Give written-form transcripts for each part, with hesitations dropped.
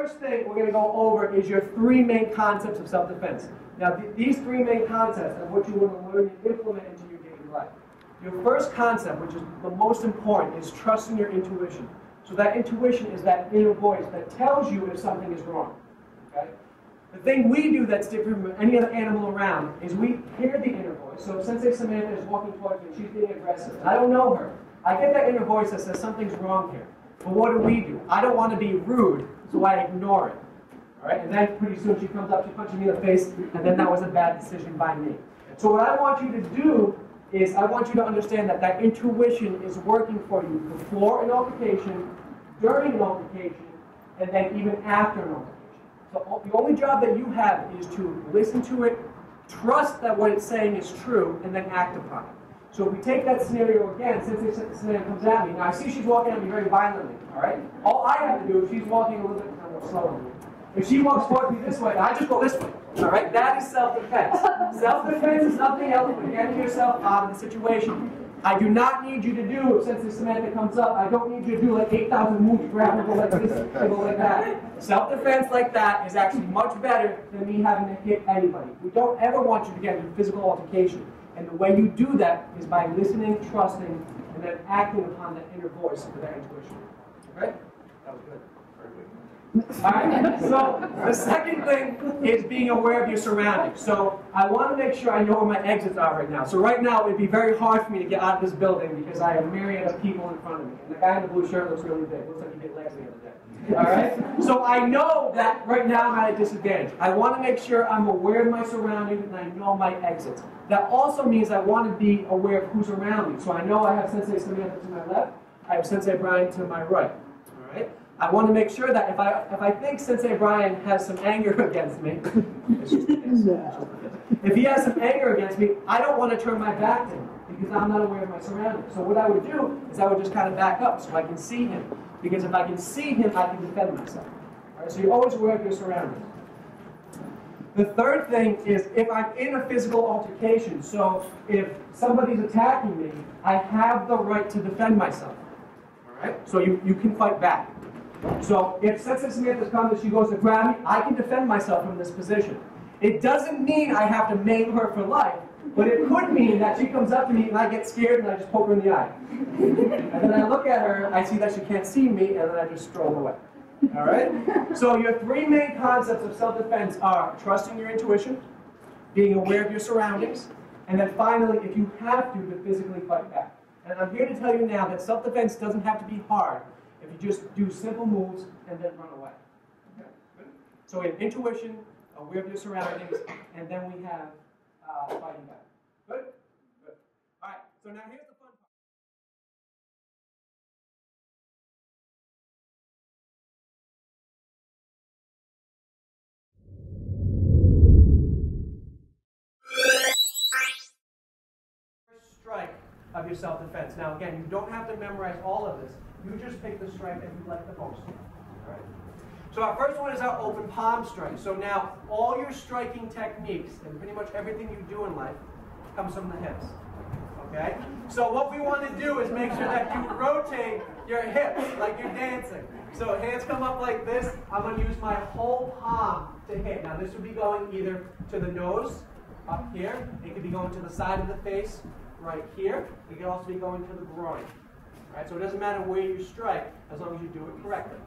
first thing we're going to go over is your three main concepts of self-defense. Now, these three main concepts are what you want to learn and implement into your daily life. Your first concept, which is the most important, is trusting your intuition. So that intuition is that inner voice that tells you if something is wrong. Okay? The thing we do that's different from any other animal around is we hear the inner voice. So if Sensei Samantha is walking towards me, she's being aggressive, and I don't know her. I get that inner voice that says something's wrong here. But what do? I don't want to be rude, so I ignore it. All right? And then pretty soon she comes up, she punches me in the face, and then that was a bad decision by me. So what I want you to do is I want you to understand that that intuition is working for you before an altercation, during an altercation, and then even after an altercation. So the only job that you have is to listen to it, trust that what it's saying is true, and then act upon it. So if we take that scenario again, since Samantha comes at me, now I see she's walking at me very violently, all right? All I have to do is she's walking a little bit slower. If she walks towards me this way, I just go this way, all right? That is self-defense. Self-defense is nothing else but getting yourself out of the situation. I do not need you to do, since Samantha comes up, I don't need you to do like 8,000 moves, grab and go like this, and go like that. Self-defense like that is actually much better than me having to hit anybody. We don't ever want you to get into physical altercation. And the way you do that is by listening, trusting, and then acting upon that inner voice for that intuition. Okay? That was good. Very good. All right, so the second thing is being aware of your surroundings. So I want to make sure I know where my exits are right now. So right now it would be very hard for me to get out of this building because I have a myriad of people in front of me. And the guy in the blue shirt looks really big. Looks like he hit legs the other day. All right? So I know that right now I'm at a disadvantage. I want to make sure I'm aware of my surroundings and I know my exits. That also means I want to be aware of who's around me. So I know I have Sensei Samantha to my left. I have Sensei Brian to my right. All right? I want to make sure that if I think Sensei Brian has some anger against me, if he has some anger against me, I don't want to turn my back to him because I'm not aware of my surroundings. So what I would do is I would just kind of back up so I can see him. Because if I can see him, I can defend myself. All right, so you're always aware of your surroundings. The third thing is if I'm in a physical altercation, so if somebody's attacking me, I have the right to defend myself. All right? So you can fight back. So if Sensei Samantha comes and she goes to grab me, I can defend myself from this position. It doesn't mean I have to maim her for life, but it could mean that she comes up to me and I get scared and I just poke her in the eye. And then I look at her, I see that she can't see me, and then I just stroll away. All right? So your three main concepts of self-defense are trusting your intuition, being aware of your surroundings, and then finally, if you have to physically fight back. And I'm here to tell you now that self-defense doesn't have to be hard if you just do simple moves and then run away. Okay? Good? So we have intuition, aware of your surroundings, and then we have fighting back. Good? Good. All right, so now here's the fun part. Strike of your self-defense. Now again, you don't have to memorize all of this. You just pick the strike that you like the most. All right? So our first one is our open palm strike. So now all your striking techniques and pretty much everything you do in life comes from the hips. Okay? So what we want to do is make sure that you rotate your hips like you're dancing. So hands come up like this. I'm going to use my whole palm to hit. Now this would be going either to the nose, up here. It could be going to the side of the face, right here. It could also be going to the groin. All right? So it doesn't matter where you strike as long as you do it correctly.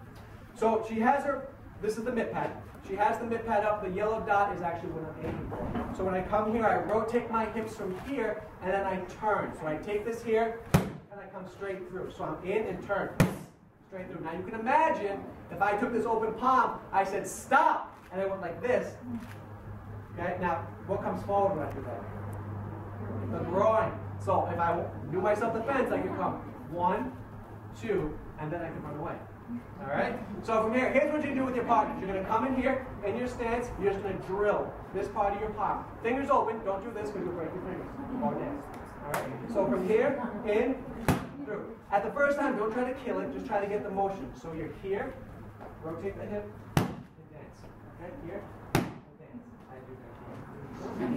So she has her, this is the mitt pad. She has the mitt pad up. The yellow dot is actually what I'm aiming for. So when I come here, I rotate my hips from here, and then I turn. So I take this here, and I come straight through. So I'm in and turn, straight through. Now you can imagine, if I took this open palm, I said stop, and I went like this. Okay, now what comes forward when I do that? The groin. So if I do my self-defense, I can come 1, 2, and then I can run away. All right? So from here, here's what you do with your partners. You're going to come in here, in your stance, you're just going to drill this part of your palm. Fingers open. Don't do this because you'll break your fingers. Or dance. All right? So from here, in, through. At the first time, don't try to kill it. Just try to get the motion. So you're here, rotate the hip, and dance. Okay? Here, and dance. I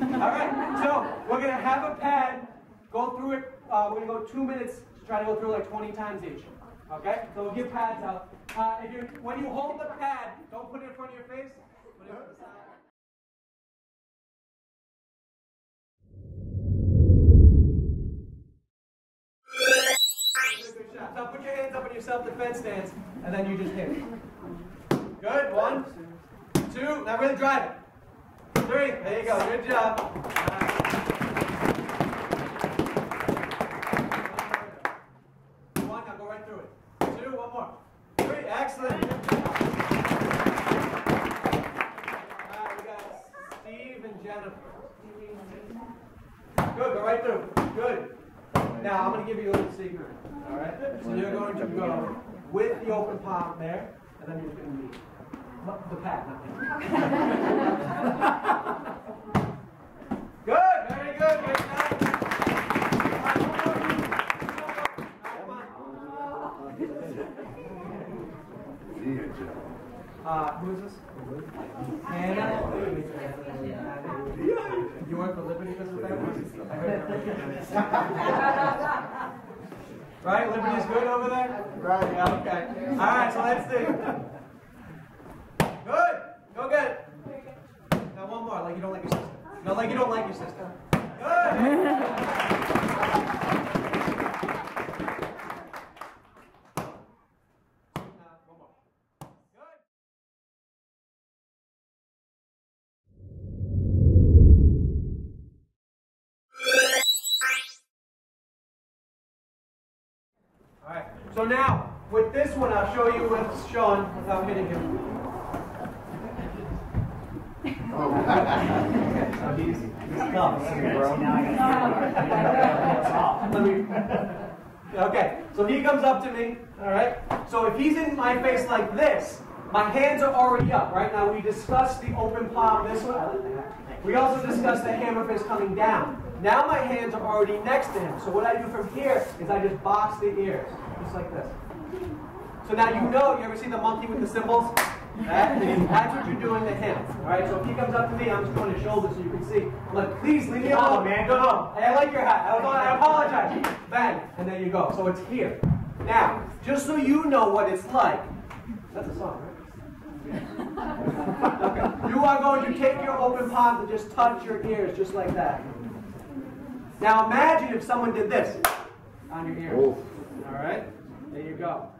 do that. All right? So we're going to have a pad. Go through it. We're going to go 2 minutes to try to go through like 20 times each. Okay? So we'll give pads out. When you hold the pad, don't put it in front of your face. Put it on the side. Good shot. Now put your hands up in your self-defense stance, and then you just hit it. Good. 1, 2. Now really drive it. 3. There you go. Good job. 1. Now go right through it. 2. 1 more. 3. Excellent. Alright, we got Steve and Jennifer. Good. Go right through. Good. Now I'm going to give you a little secret. All right. So you're going to go with the open palm there, and then you're going to lead. The pad, not me. Good, very good, great job. Who is this? Hannah. You work for Liberty because of that? I heard that. Right? Liberty's good over there? Right, yeah, okay. Alright, so let's see. Good! Go get it. Now one more, like you don't like your sister. No, like you don't like your sister. Good! One more. Good! Alright, so now, with this one, I'll show you with Sean without hitting him. Okay, so he comes up to me, alright? So if he's in my face like this, my hands are already up, right? Now we discussed the open palm this way. We also discussed the hammer fist coming down. Now my hands are already next to him. So what I do from here is I just box the ears, just like this. So now you know, you ever see the monkey with the cymbals? That's what you're doing to him. Alright, so if he comes up to me, I'm just going to shoulder so you can see. I'm like, please leave me alone, man. No. Hey, I like your hat. I apologize. Bang. And there you go. So it's here. Now, just so you know what it's like. That's a song, right? Okay. You are going to take your open palm and just touch your ears just like that. Now imagine if someone did this on your ears. Oh. Alright? There you go.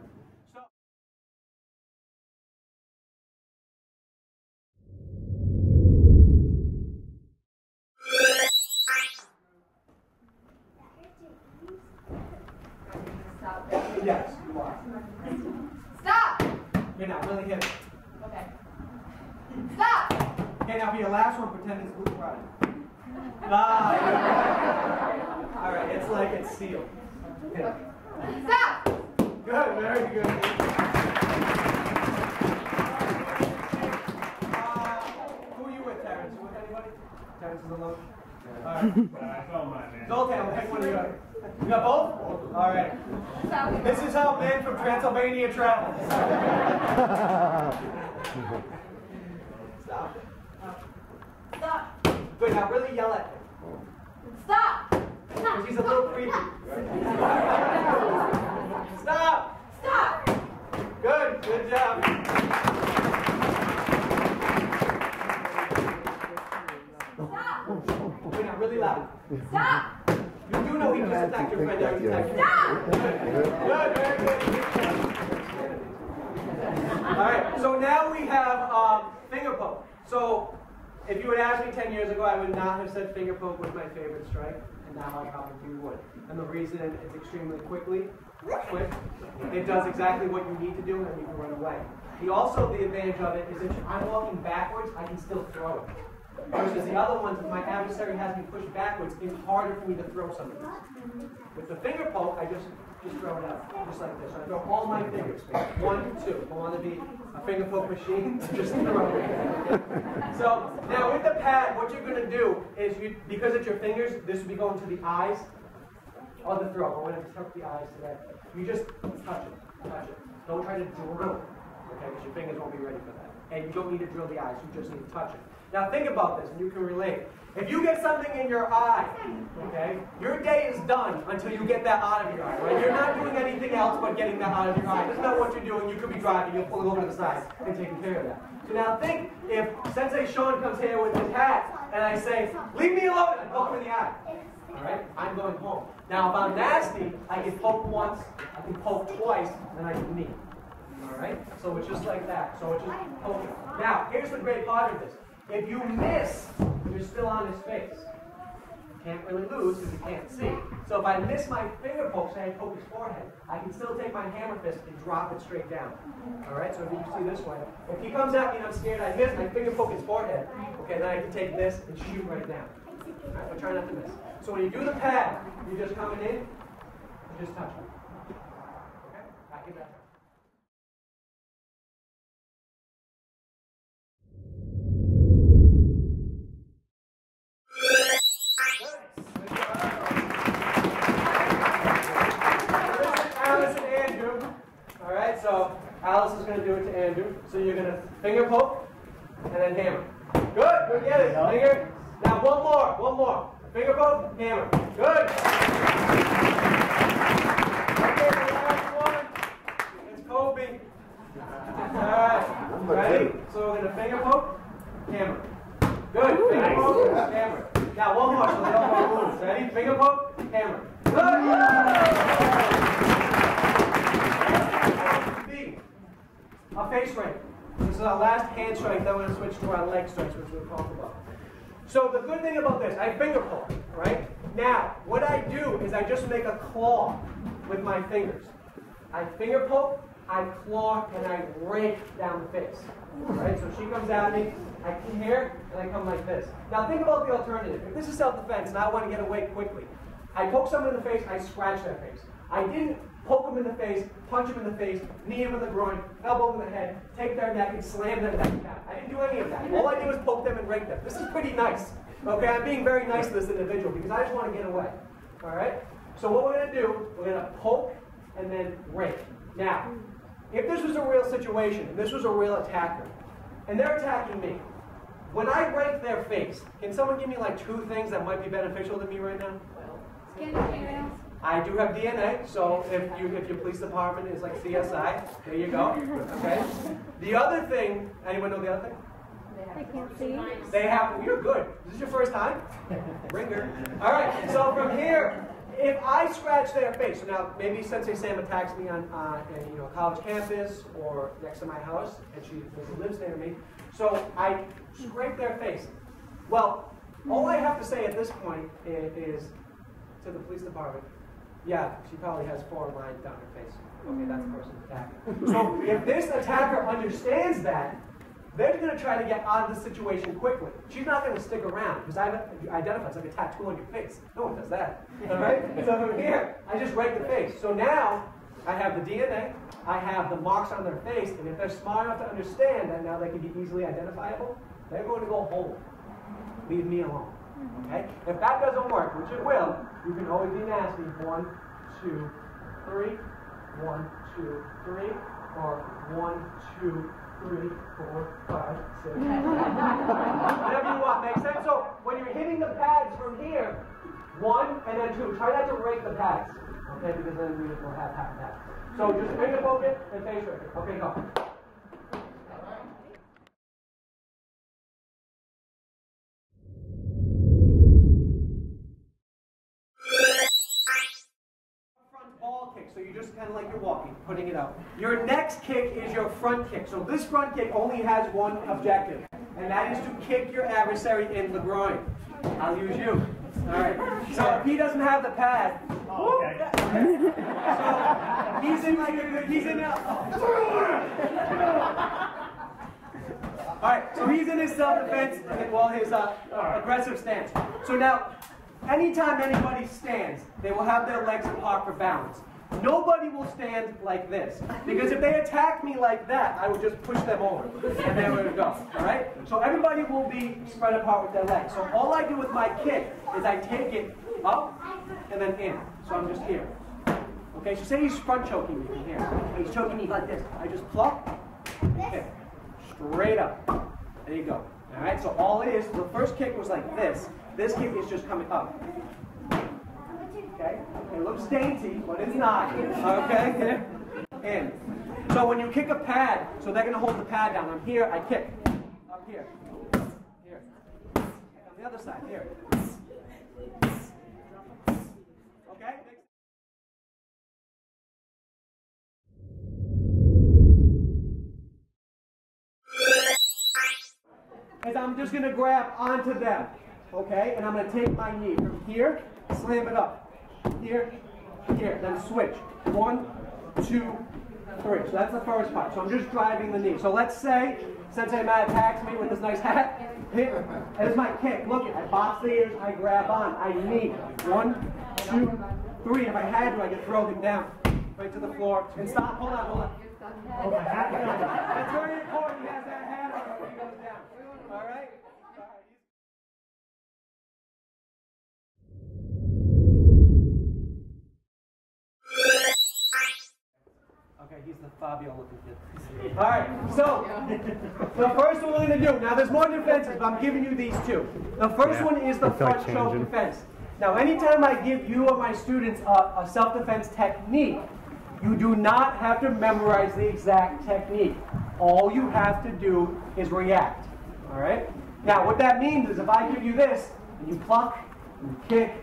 Yes, you are. Stop! Okay, now really hit it. Okay. Stop! Okay, now for your last one, pretend it's blue pride. Alright, it's like it's sealed. Hit it. Stop! Good, very good. Who are you with, Terrence? You with anybody? Terrence is alone? Alright. Zoltan, we'll take one of you. You got both? Alright. This is how men from Transylvania travel. Stop. Stop! Good, now really yell at him. Stop! Because he's a little creepy. Stop! Stop! Good, good job. Stop! Wait, now really loud. Stop! You do know he just attacked your friend. Stop! Good, very good. Alright, so now we have finger poke. So, if you had asked me 10 years ago, I would not have said finger poke was my favorite strike, and now I probably would. And the reason it's extremely quick. It does exactly what you need to do, and then you can run away. The advantage of it is if I'm walking backwards, I can still throw it. Versus the other ones, if my adversary has me pushed backwards, it's harder for me to throw something. With the finger poke, I just throw it out, just like this. So I throw all my fingers. 1, 2. I want to be a finger poke machine, just throw it. So now with the pad, what you're going to do is, because it's your fingers, this will be going to the eyes or the throat. I want to tuck the eyes today. You just touch it. Don't try to drill it, okay? Because your fingers won't be ready for that. And you don't need to drill the eyes. You just need to touch it. Now think about this, and you can relate. If you get something in your eye, okay, your day is done until you get that out of your eye, right? You're not doing anything anything else but getting that out of your eye. It doesn't matter what you're doing. You could be driving. You'll pull it over to the side and taking care of that. So now think if Sensei Sean comes here with his hat and I say, leave me alone, and poke him in the eye. All right? I'm going home. Now, if I'm nasty, I can poke once, I can poke twice, and I can knee. All right? So it's just like that. So it's just poking. Now, here's the great part of this. If you miss, you're still on his face. You can't really lose because you can't see. So if I miss my finger poke, say I poke his forehead, I can still take my hammer fist and drop it straight down. All right? So if you see this way, if he comes at me and I'm scared I miss, my finger poke his forehead. Okay, then I can take this and shoot right down. All right, but try not to miss. So when you do the pad, you're just coming in, you just touch it. Okay? Back it back. Alice and Andrew. All right, so Alice is going to do it to Andrew. So you're going to finger poke and then hammer. Good, good, get it. Finger. Now one more. Finger poke, hammer. Good. Okay, the last one. It's Kobe. All right, ready? So we're going to finger poke, hammer. Good. Finger poke, hammer. Now one more, so they don't go loose. Ready? Finger poke, hammer. Good. A face strike. This is our last hand strike. Then we're going to switch to our leg strikes, which we'll talk about. So the good thing about this, I finger poke, right? Now, what I do is I just make a claw with my fingers. I finger poke, I claw, and I rake down the face. Right? So she comes at me, I come here, and I come like this. Now think about the alternative. If this is self-defense and I want to get away quickly, I poke someone in the face, I scratch their face. I didn't poke them in the face, punch them in the face, knee them in the groin, elbow them in the head, take their neck and slam their neck down. I didn't do any of that. All I did was poke them and rake them. This is pretty nice. Okay, I'm being very nice to this individual because I just want to get away. All right? So what we're going to do, we're going to poke and then rake. Now, if this was a real situation, and this was a real attacker, and they're attacking me, when I rake their face, can someone give me like 2 things that might be beneficial to me right now? Skin fingernails. I do have DNA, so if your police department is like CSI, there you go. Okay. The other thing, anyone know the other thing? They can't see. They have. You're good. Is this your first time? Ringer. All right. So from here, if I scratch their face, so now maybe Sensei Sam attacks me on a college campus or next to my house, and she lives near me, so I scrape their face. Well, all I have to say at this point is to the police department. Yeah, she probably has 4 lines down her face. Okay, that's the person's attacking. So if this attacker understands that, they're going to try to get out of the situation quickly. She's not going to stick around because I've identified it's like a tattoo on your face. No one does that. All right? So from here, I just rake the face. So now I have the DNA, I have the marks on their face, and if they're smart enough to understand that now they can be easily identifiable, they're going to go home. Leave me alone. Okay? If that doesn't work, which it will, you can always be nasty. 1, 2, 3. 1, 2, 3. Or 1, 2, 3, 4, 5, 6. Whatever you want. Makes sense? So when you're hitting the pads from here, 1 and then 2. Try not to rake the pads. Okay? Because then we will have half that. So just finger poke it and face rake it. Okay, go. So you just kind of like you're walking, putting it out. Your next kick is your front kick. So this front kick only has one objective, and that is to kick your adversary in the groin. I'll use you. All right. So if he doesn't have the pad, okay. So he's in like he's in all right. So he's in his self-defense, well, his aggressive stance. So now, anytime anybody stands, they will have their legs apart for balance. Nobody will stand like this, because if they attack me like that, I will just push them over, and there we go, all right? So everybody will be spread apart with their legs. So all I do with my kick is I take it up and then in. So I'm just here. Okay, so say he's front choking me from here. He's choking me like this. I just pluck, kick, straight up. There you go. All right, so all it is, the first kick was like this. This kick is just coming up. Okay? It looks dainty, but it's not. Okay? In. So when you kick a pad, so they're going to hold the pad down. I'm here, I kick. Up here. Here. And on the other side, here. Okay? Is I'm just going to grab onto them. Okay? And I'm going to take my knee from here, slam it up. Here, here, then switch. 1, 2, 3. So that's the first part. So I'm just driving the knee. So let's say Sensei Matt attacks me with this nice hat. Here, there's my kick. Look, I box the ears, I grab on, I knee. 1, 2, 3. If I had to, I could throw him down right to the floor and stop. Hold on, hold on. Oh, my hat. That's very important. He has that hat on when he goes down. All right? Okay, he's the Fabio looking kid. All right, so the first one we're going to do, now there's more defenses, but I'm giving you these two. The first one is the front choke defense. Now, anytime I give you or my students a self-defense technique, you do not have to memorize the exact technique. All you have to do is react. All right? Now, what that means is if I give you this, and you pluck, you kick,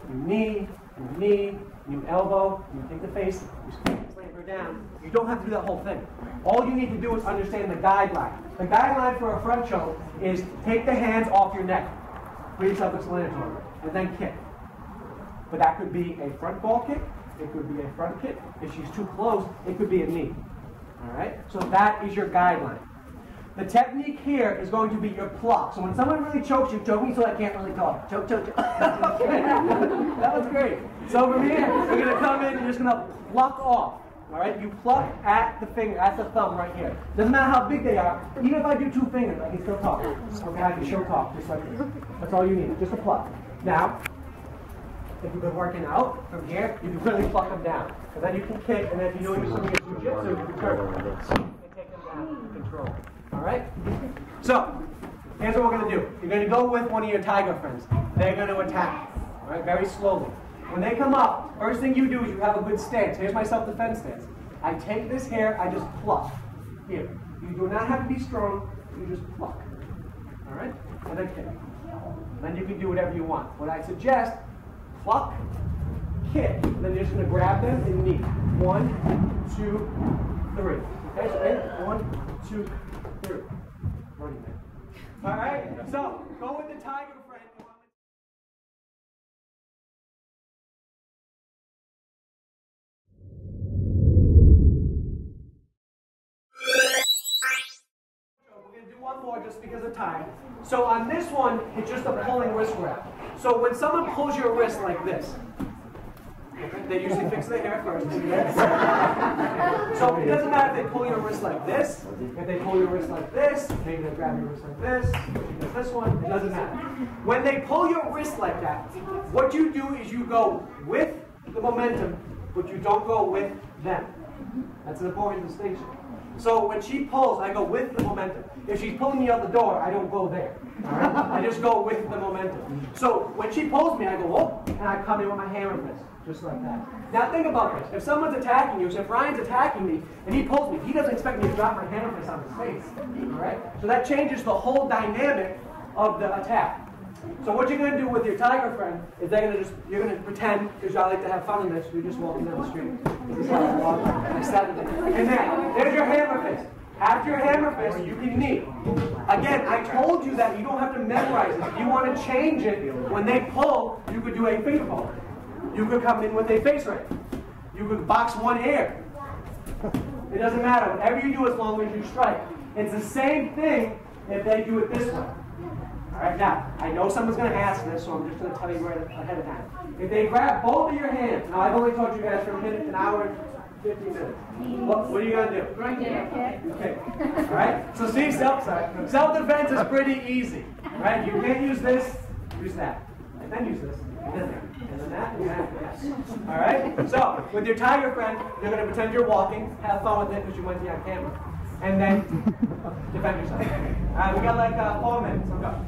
you knee, you elbow, you take the face, you slam her down. You don't have to do that whole thing. All you need to do is understand the guideline. The guideline for a front choke is take the hands off your neck, breathe self-explanatory, and then kick. But that could be a front ball kick, it could be a front kick. If she's too close, it could be a knee. All right? So that is your guideline. The technique here is going to be your pluck. So when someone really chokes you, choke me so I can't really talk. Choke, choke, choke. That was great. So from here, we're going to come in and you're just going to pluck off. All right? You pluck at the finger, at the thumb right here. Doesn't matter how big they are. Even if I do 2 fingers, I can still talk. Okay, I can still talk, just like this. That's all you need, just a pluck. Now, if you've been working out from here, you can really pluck them down. And then you can kick, and then if you know you're doing Jiu-Jitsu, you can turn and take them down and control. All right? So, here's what we're going to do. You're going to go with one of your tiger friends. They're going to attack. All right? Very slowly. When they come up, first thing you do is you have a good stance. Here's my self-defense stance. I take this hair, I just pluck. Here. You do not have to be strong. You just pluck. All right? And then kick. Then you can do whatever you want. What I suggest, pluck, kick. And then you're just going to grab them and knee. 1, 2, 3. Okay? So in. 1, 2, 3. Running there. All right? So, go with the tiger friend. We're going to do one more just because of time. So on this one, it's just a pulling wrist grab. So when someone pulls your wrist like this, they usually fix their hair first. So it doesn't matter if they pull your wrist like this, if they pull your wrist like this, maybe they grab your wrist like this one, it doesn't matter. When they pull your wrist like that, what you do is you go with the momentum, but you don't go with them. That's an important distinction. So when she pulls, I go with the momentum. If she's pulling me out the door, I don't go there. All right? I just go with the momentum. So when she pulls me, I go, whoop, and I come in with my hammer fist, just like that. Now think about this. If someone's attacking you, so if Ryan's attacking me, and he pulls me, he doesn't expect me to drop my hammer fist on his face. All right? So that changes the whole dynamic of the attack. So what you're going to do with your tiger friend is you're going to pretend, because I like to have fun in this, you're just walking down the street. This is how I walk on Saturday. And then, there's your hammer fist. After your hammer fist, you can knee. Again, I told you that you don't have to memorize it. If you want to change it, when they pull, you could do a finger pull. You could come in with a face right. You could box one ear. It doesn't matter. Whatever you do as long as you strike. It's the same thing if they do it this way. All right, now, I know someone's going to ask this, so I'm just going to tell you right ahead of time. If they grab both of your hands, now I've only told you guys for a minute, an hour, and 15 minutes. What are you going to do? Right there. Okay. All right? So see, self-defense is pretty easy. All right? You can't use this, use that. And then use this, and then that, and then that, and that. Yes. All right? So, with your tiger friend, you're going to pretend you're walking, have fun with it because you might be on camera, and then defend yourself. We got like 4 minutes, so go.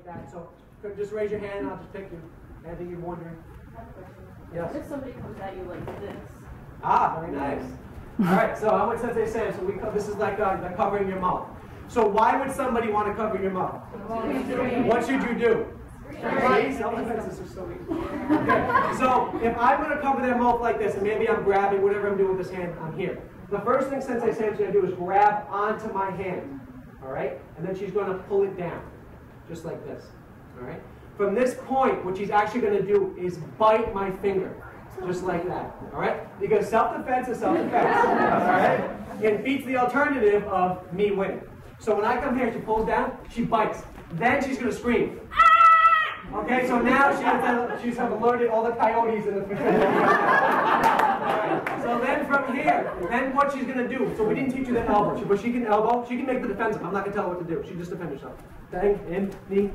like that. So just raise your hand and I'll just pick you. Anything you're wondering? Yes? What if somebody comes at you like this? Ah, very nice. All right, so how much Sensei Sam? So this is like covering your mouth. So why would somebody want to cover your mouth? What should you do? Self-defense is so easy. Okay, so if I'm going to cover their mouth like this, and maybe I'm grabbing whatever I'm doing with this hand, I'm here. The first thing Sensei Sam's going to do is grab onto my hand. All right? And then she's going to pull it down, just like this. All right? From this point, what she's actually going to do is bite my finger, just like that. All right? Because self-defense is self-defense. All right? It beats the alternative of me winning. So when I come here, she pulls down, she bites. Then she's going to scream. Okay, so now she's alerted all the coyotes in the field. Right. So then from here, then what she's going to do, so we didn't teach you the elbow, but she can elbow, she can make the defensive. I'm not going to tell her what to do. She just defend herself. Bang, in, knee,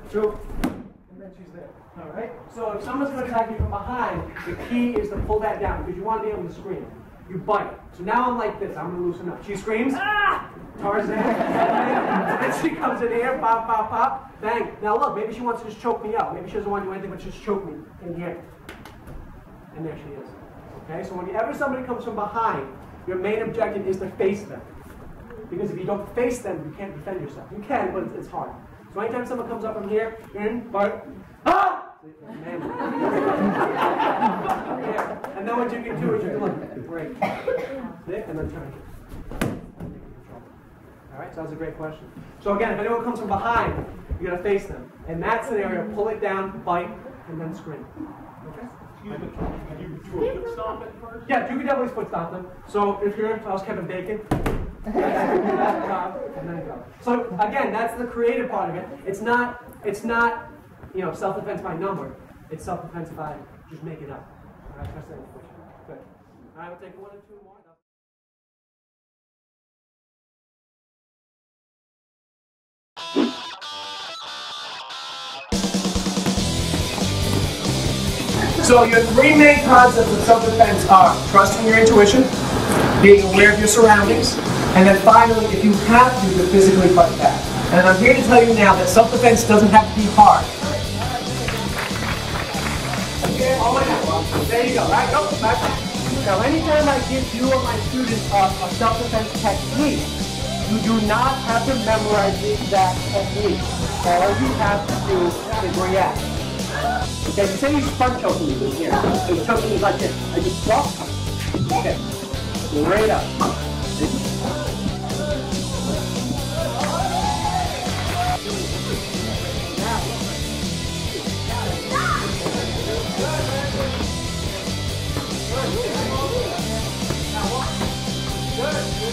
choke, and then she's there. All right? So if someone's going to attack you from behind, the key is to pull that down because you want to be able to scream. You bite. So now I'm like this. I'm going to loosen up. She screams. Ah! Tarzan. And then she comes in here. Pop, pop, pop. Bang. Now look, maybe she wants to just choke me out. Maybe she doesn't want to do anything but just choke me in here. And there she is. Okay? So whenever somebody comes from behind, your main objective is to face them. Because if you don't face them, you can't defend yourself. You can, but it's hard. So anytime someone comes up from here, in, bite. Ah! And then what you can do is you can look, break, and then turn. All right, so that's a great question. So again, if anyone comes from behind, you got to face them. In that scenario, pull it down, bite, and then scream. Okay? Excuse me, can you do a foot stomp at first? Yeah, you can definitely foot stomp them. So if you're, I was Kevin Bacon. And then go. So again, that's the creative part of it. It's not self-defense by number. It's self-defense by just make it up. All right, trust that. Good. All right, we'll take one or two more. So your three main concepts of self-defense are trusting your intuition, being aware of your surroundings, and then finally, if you have to physically fight back. And I'm here to tell you now that self-defense doesn't have to be hard. There you go. All right, go back. Now, anytime I give you or my students a self-defense technique, you do not have to memorize the exact technique. All you have to do is react. Okay, you say you front choking me here. So you're choking me like this. I just drop. Okay. Straight up. Good.